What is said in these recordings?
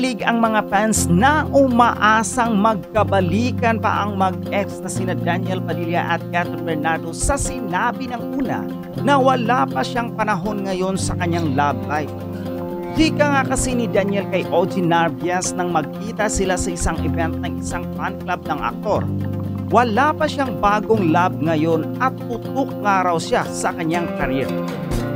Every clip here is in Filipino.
Kinilig ang mga fans na umaasang magkabalikan pa ang mag-ex na sina Daniel Padilla at Catherine Bernardo sa sinabi ng una na wala pa siyang panahon ngayon sa kanyang love life. Hika nga kasi ni Daniel kay OG Narvaez nang magkita sila sa isang event ng isang fan club ng aktor. Wala pa siyang bagong love ngayon at tutok nga raw siya sa kanyang career.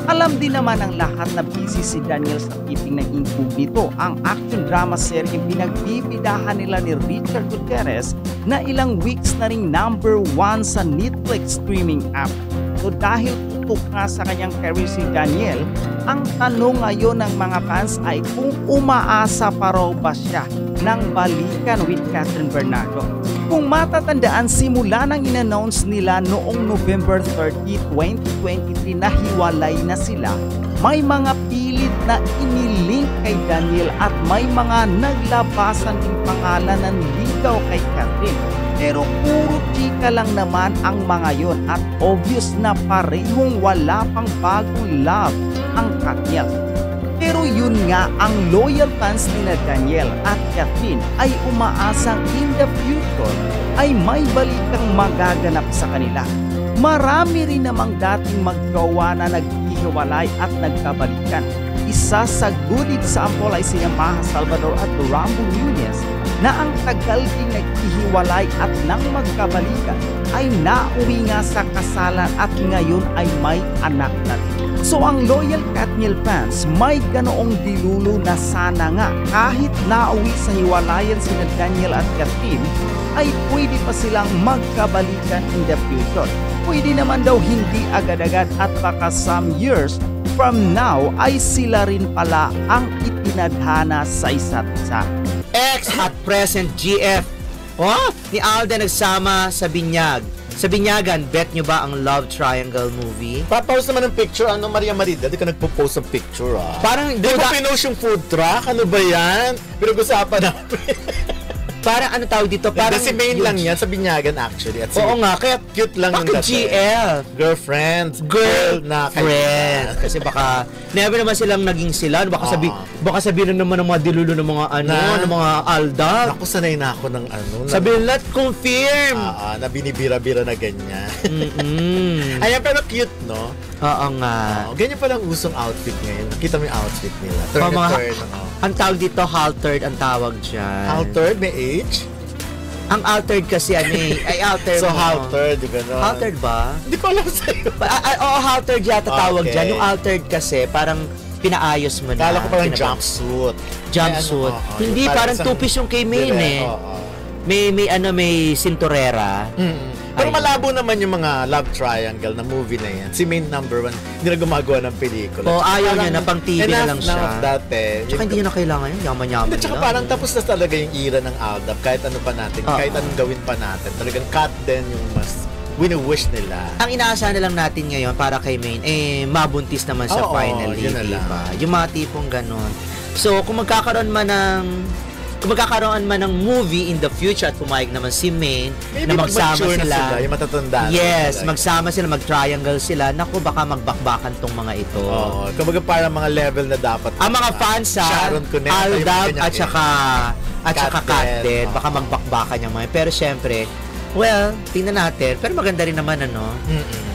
Alam din naman ng lahat na busy si Daniel sa taping ng Incognito, ang action drama series pinagbibidahan nila ni Richard Gutierrez na ilang weeks na ring #1 sa Netflix streaming app. So dahil tutok nga sa kanyang career si Daniel, ang tanong ngayon ng mga fans ay kung umaasa pa raw ba siya ng balikan with Catherine Bernardo. Kung matatandaan, simula nang in-announce nila noong November 30, 2023 na hiwalay na sila, may mga pilit na inilink kay Daniel at may mga naglabasan din pangalan ng ligaw kay Catherine. Pero puro chika lang naman ang mga yon at obvious na parehong wala pang bagong love ang Katniel. Pero yun nga, ang loyal fans nila Daniel at Catherine ay umaasang in the future ay may balikang magaganap sa kanila. Marami rin namang dating magjowa na naghihiwalay at nagkabalikan. Isa sa good example ay si Maja Salvador at Rambo Nunez na ang tagal ding naghihiwalay at nang magkabalikan ay nauwi nga sa kasalan at ngayon ay may anak na rin. So ang loyal Katniel fans may ganoong dilulo na sana nga kahit nauwi sa hiwalayan sina Daniel at Catherine ay pwede pa silang magkabalikan in the future. Pwede naman daw hindi agad-agad at baka some years from now ay sila rin pala ang itinadhana sa isa't isa. Ex at present GF. Oh, ni Alden nagsama sa binyag. Sa binyagan, bet nyo ba ang Love Triangle movie? Papost naman ng picture, Maria Marida, di ka nagpo-post ng picture, Parang, di ko pinost yung food truck, ano ba yan? Pero gusapan namin. Parang ano tawag dito? Parang si main lang yan sa binyagan actually. At oo nga, kaya cute lang yung bakit GL? Girlfriend. Girl na friend. Kasi baka never naman silang naging sila. Baka sabihin naman ng mga dilulo ng mga ng mga aldag. Ako sanay na ako ng sabihin lahat confirm. Na binibira-bira na ganyan. Ayan, pero cute, no? Oo nga. Ganyan palang usong outfit ngayon. Nakita mo yung outfit nila. Ang tawag dito, haltered ang tawag dyan. Haltered? May age? Ang altered kasi ay altered. So haltered, di ba? Haltered ba? Hindi ko alam sa'yo. Oo, haltered yata tawag dyan. Yung altered kasi parang pinaayos mo na. Kala ko parang jumpsuit. Jumpsuit. Hindi, parang two-piece yung kay Maine eh. May sinturera. Pero malabo naman yung mga love triangle na movie na yan. Si main number 1, hindi na gumagawa ng pelikula. Ayaw niya na, pang TV na lang siya. Enough dati. Tsaka hindi niya na kailangan yun. Yaman-yaman tsaka parang tapos na talaga yung era ng Aldab. Kahit ano pa natin, kahit anong gawin pa natin. Talagang cut din yung mas wini-wish nila. Ang inaasahan na lang natin ngayon para kay Maine, mabuntis naman siya finally. Diba? Yung mga tipong ganon. So, kung magkakaroon man ng movie in the future at pumayag naman si Maine na magsama sila, yung matatanda. Yes, magsama sila, mag-triangle sila. Naku, baka magbakbakan tong mga ito. Kumbaga parang mga level na dapat. Ang mga fans Aldab at saka Katniel, baka magbakbakan yung mga. Pero syempre, well, tingnan natin. Pero maganda rin naman,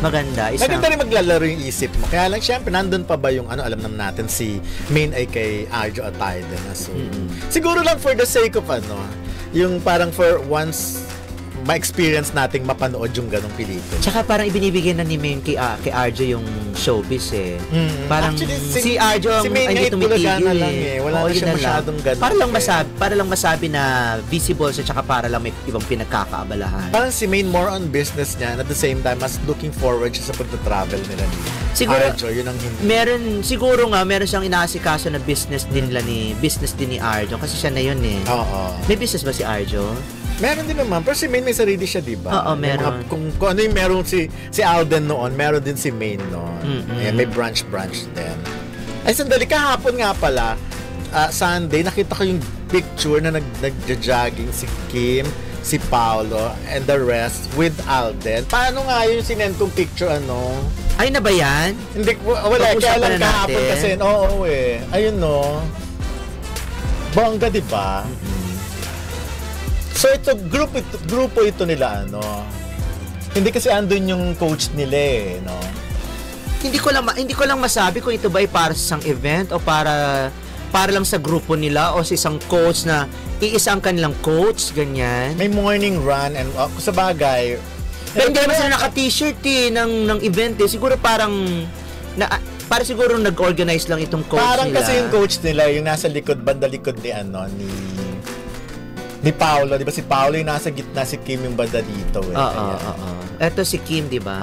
Maganda. Maganda rin maglalaro yung isip mo. Kaya lang, syempre, nandun pa ba yung, alam naman natin, si Maine ay kay Arjo Atayde na. So, siguro lang for the sake of, yung parang for once, ma-experience nating mapanood yung ganong pelikula. Tsaka parang ibinibigyan na ni Maine kay Arjo yung showbiz eh. Parang actually, si Arjo si Maine ay tumitigil lang eh. Wala na siya masyadong ganun. Para lang masabi na visible siya, tsaka para lang may ibang pinagkakaabalahan. Parang si Maine more on business niya and at the same time mas looking forward siya sa pagta-travel nila ni Arjo. Yun ang hindi. Siguro meron siyang inaasikaso na business din ni Arjo kasi siya na yun eh. Oo. May business ba si Arjo? Meron din naman. Pero si Maine may sarili siya, di ba? Oo, meron. Kung ano yung meron si Alden noon, meron din si Maine noon. May branch din. Ay, sandali. Kahapon nga pala, Sunday, nakita ko yung picture na nag-jogging si Kim, si Paolo, and the rest with Alden. Paano nga yung sinend kong picture, Ay na ba yan? Hindi, wala. Kaya lang kahapon kasi, oo eh. Ayun, no. Bongga, di ba? So ito, grupo ito nila, ano. Hindi kasi andun yung coach nila eh, no? Hindi ko lang masabi kung ito ba ay para sa isang event o para lang sa grupo nila o sa isang coach na iisa ang kanilang coach, ganyan. May morning run and sa bagay. Pero hindi naman sila naka-t-shirt ng event eh. Siguro para siguro nag-organize lang itong coach parang nila. Parang kasi yung coach nila, yung nasa likod, banda likod ni Paolo, di ba si Paolo yung nasa gitna, si Kim yung banda dito eh. Eto si Kim, di ba?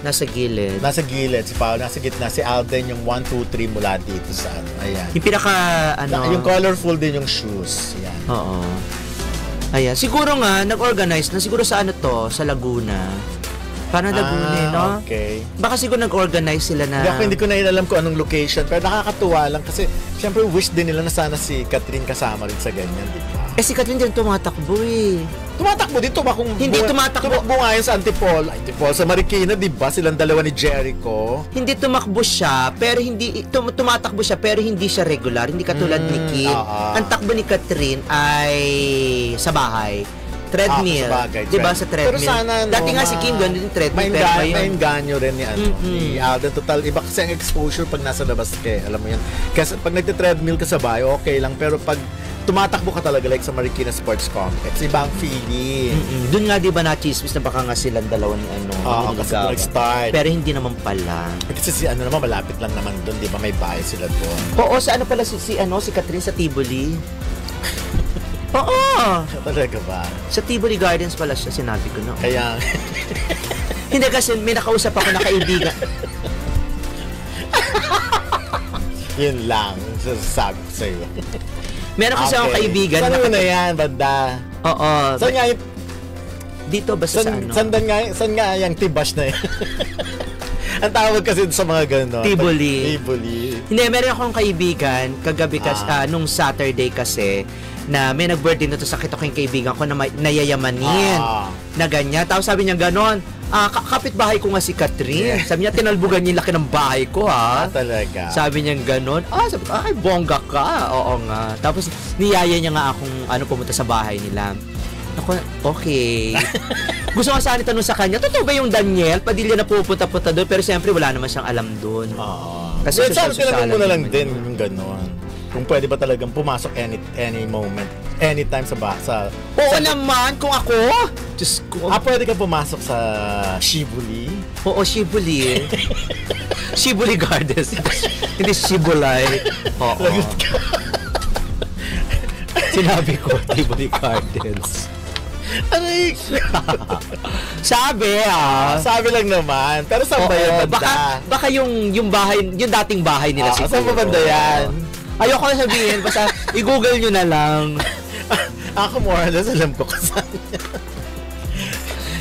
Nasa gilid. Nasa gilid, si Paolo nasa gitna, si Alden yung 1, 2, 3 mula dito sa ano. Ayan. Yung pinaka yung colorful din yung shoes. Yan. Ayan. Siguro nga, nag-organize na siguro sa sa Laguna. Parang Laguna, no? Okay. Baka siguro nag-organize sila na... Hindi ko na alam kung anong location, pero nakakatuwa lang kasi syempre wish din nila na sana si Catherine kasama rin sa ganyan, di ba? Si Catherine din tumatakbo eh. Tumatakbo din, Hindi tumatakbo. Tumakbo nga yun sa Antipolo sa Marikina, di ba? Silang dalawa ni Jericho. Hindi tumakbo siya, pero tumatakbo siya, pero hindi siya regular. Hindi katulad ni Kim. Ang takbo ni Catherine ay sa bahay. Treadmill. Diba sa treadmill? Pero sana, dati nga si Kim gano'n yung treadmill. Maingganyo rin ni Alden. Total, iba kasi ang exposure pag nasa labas ka. Alam mo yun. Kasi pag nagte-treadmill ka sa bahay, okay lang. Pero pag tumatakbo ka talaga like sa Marikina Sports Complex, ibang feeling. Doon nga diba na-chismis na baka nga silang dalawa ni kasi nag-start. Pero hindi naman pala. Kasi si naman, malapit lang naman doon. Diba may bahay sila doon. Oo, sa pala si Catherine sa Tivoli. Oo! Talaga ba? Sa Tivoli Gardens pala siya, sinabi ko na. Kaya... Hindi kasi may nakausap ako na kaibigan. Yun lang, sasasabi ko sa'yo. Meron kasi akong kaibigan. Saan na yan, banda? Oo. Saan nga yung... Dito, basta sa ano? Saan nga yung Tibash na yan? Ang tawag kasi sa mga gano'n. Tivoli. Tivoli. Hindi, meron akong kaibigan, kagabi kasi, nung Saturday kasi, na may nag-birthday nito, sakit ako yung kaibigan ko na nayayamanin. Na ganyan. Tapos sabi niya ganon, kapitbahay ko nga si Catherine. Sabi niya, tinalbugan niya yung laki ng bahay ko, ha? Talaga. Sabi niya ganon. Sabi ko, ay, bongga ka. Oo nga. Tapos, niyaya niya nga akong pumunta sa bahay nila. Ako, okay. Gusto ko sana itanong sa kanya, totoo ba yung Daniel Padilla na pupunta-punta doon? Pero siyempre, wala naman siyang alam doon. Kasi social mo na lang din yung ganon. Kung pwede ba talagang pumasok any moment, anytime sa Oo naman, kung ako. Diyos ko. Pwede ka pumasok sa Shibuli? Oo, Shibuli. Shibuli Gardens. Hindi Shibulay. Oo. Sinabi ko, Shibuli Gardens. Aray! Sabi lang naman. Pero saan ba yung banda? Baka yung bahay, yung dating bahay nila siguro. Saan ba banda yan? Ayoko na sabihin, basta i-google nyo na lang. Ako more or less alam ko saan yan.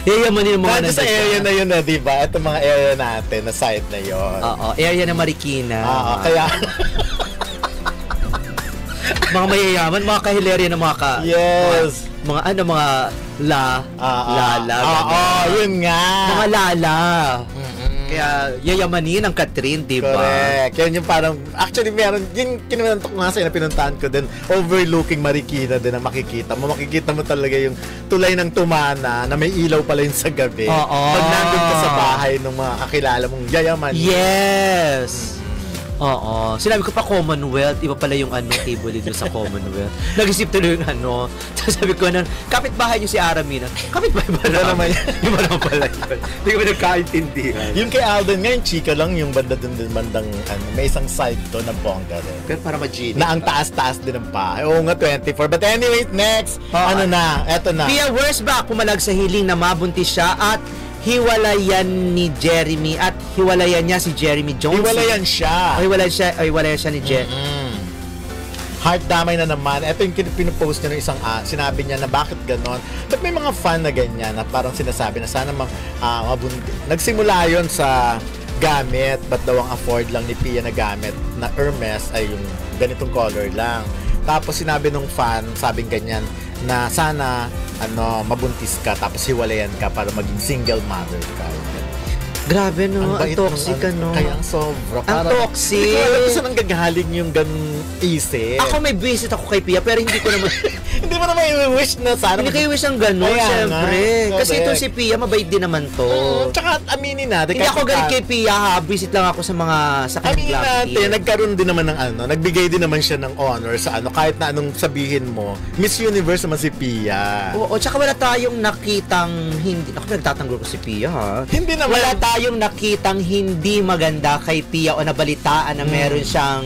Yayamanin yung mga nandito. Sa area na yun na, diba? Ito mga area natin, na side na yun. Area na Marikina. Kaya... mga mayayaman, mga kahilerya na mga Yes! Mga lala. Yun nga! Mga lala. Kaya yayamanin ang Catherine, di ba? Correct. Yan yung parang, actually meron, yung kinumantok nga sa'yo na pinuntahan ko din, overlooking Marikina din na makikita mo. Makikita mo talaga yung tulay ng Tumana na may ilaw pala yun sa gabi. Pag nandun ka sa bahay ng mga kakilala mong yayamanin. Yes! Oo. Sinabi ko pa Commonwealth, iba pala yung Tivoli doon sa Commonwealth. Nag-isip tuloy yung sabi ko na, kapitbahay niyo si Aramina. Kapitbahay ba naman yan? Iba naman pala yun. Hindi ko nagkaintindihan. Yung kay Alden nga, yung chika lang yung banda dun bandang, may isang side to na bongga rin. Pero para mag-genie. Na ang taas-taas din ng bahay. Oo nga, 24. But anyway, next, eto na. Pia Wurzbach pumalag sa hiling na mabuntis siya at hiwalayan ni Jeremy at hiwalayan niya si Jeremy Jones. Hiwalayan siya. Hiwalayan siya ni Jeremy. Heart damay na naman. Ito yung pinupost niya ng isang sinabi niya na bakit ganon. But may mga fan na ganyan na parang sinasabi na sana nagsimula yon sa gamit, but daw ang afford lang ni Pia na gamit na Hermes ay yung ganitong color lang. Tapos sinabi nung fan, sabing ganyan, na sana mabuntis ka tapos hiwalayan ka para maging single mother ka. Grabe no, ang bait toxic nung, ano. Kaya ang sobra. Ang toxic. Hindi ko alam kung saan nanggagaling yung ganun isip. Ako may visit ako kay Pia, pero hindi ko naman, Hindi mo naman i-wish na sana. hindi kayo wish ang gano'n, Kaya nga, syempre. Kasi correct. ito si Pia, mabait din naman to. Tsaka aminin natin. Hindi ako galit kay Pia ha, visit lang ako sa mga sa Aminin kanilang natin, Pia. nagkaroon din naman ng nagbigay din naman siya ng honor sa kahit na anong sabihin mo. Miss Universe naman si Pia. Oo, tsaka wala tayong nakitang hindi, ako nagtatanggol ko si Pia ha. Hindi naman. Wala tayong nakitang hindi maganda kay Pia o nabalitaan na meron siyang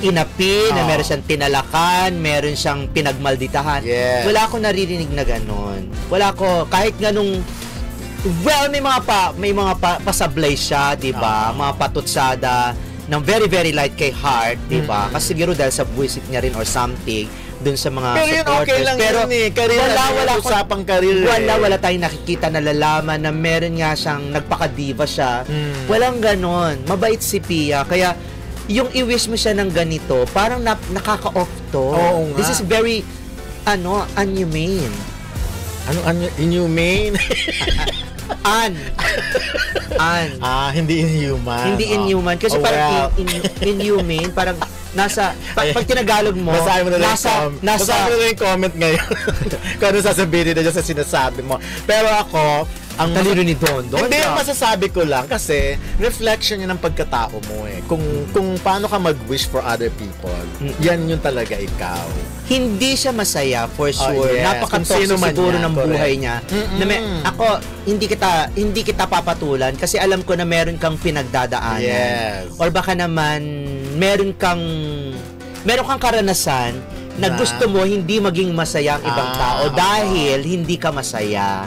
inapi, na meron siyang tinalakan, meron siyang pinagmalditahan. Yes. Wala akong naririnig na ganon. Wala ko, kahit ganong, well, may mga pasablay siya, di ba? Mga patutsada ng very, very light kay Heart, di ba? Kasi siguro dahil sa buwisit niya rin or something, dun sa mga Pero yun supporters. okay lang Pero yun eh. Career wala usapang career wala tayong nakikita na lalaman na meron nga siyang nagpakadiva siya. Walang ganon. Mabait si Pia. Kaya yung i-wish mo siya ng ganito, parang nakaka-off to. Oo nga. This is very unhumane. Inhumane? Hindi inhuman. Hindi inhuman. Kasi parang inhumane, parang nasa, pag tinagalog mo, basahin mo na lang yung comment ngayon. Kung ano sasabihin nila dyan sa sinasabi mo. Pero ako, ang talino ni Dondo. Hindi, ang masasabi ko lang kasi reflection yan ng pagkatao mo eh. Kung paano ka mag-wish for other people, yan yung talaga ikaw. Hindi siya masaya for sure. Yes. Napaka-toxic siguro ng buhay niya. Na ako hindi kita papatulan kasi alam ko na meron kang pinagdadaanan. Yes. Or baka naman meron kang karanasan na gusto mo hindi maging masaya ang ibang tao dahil hindi ka masaya.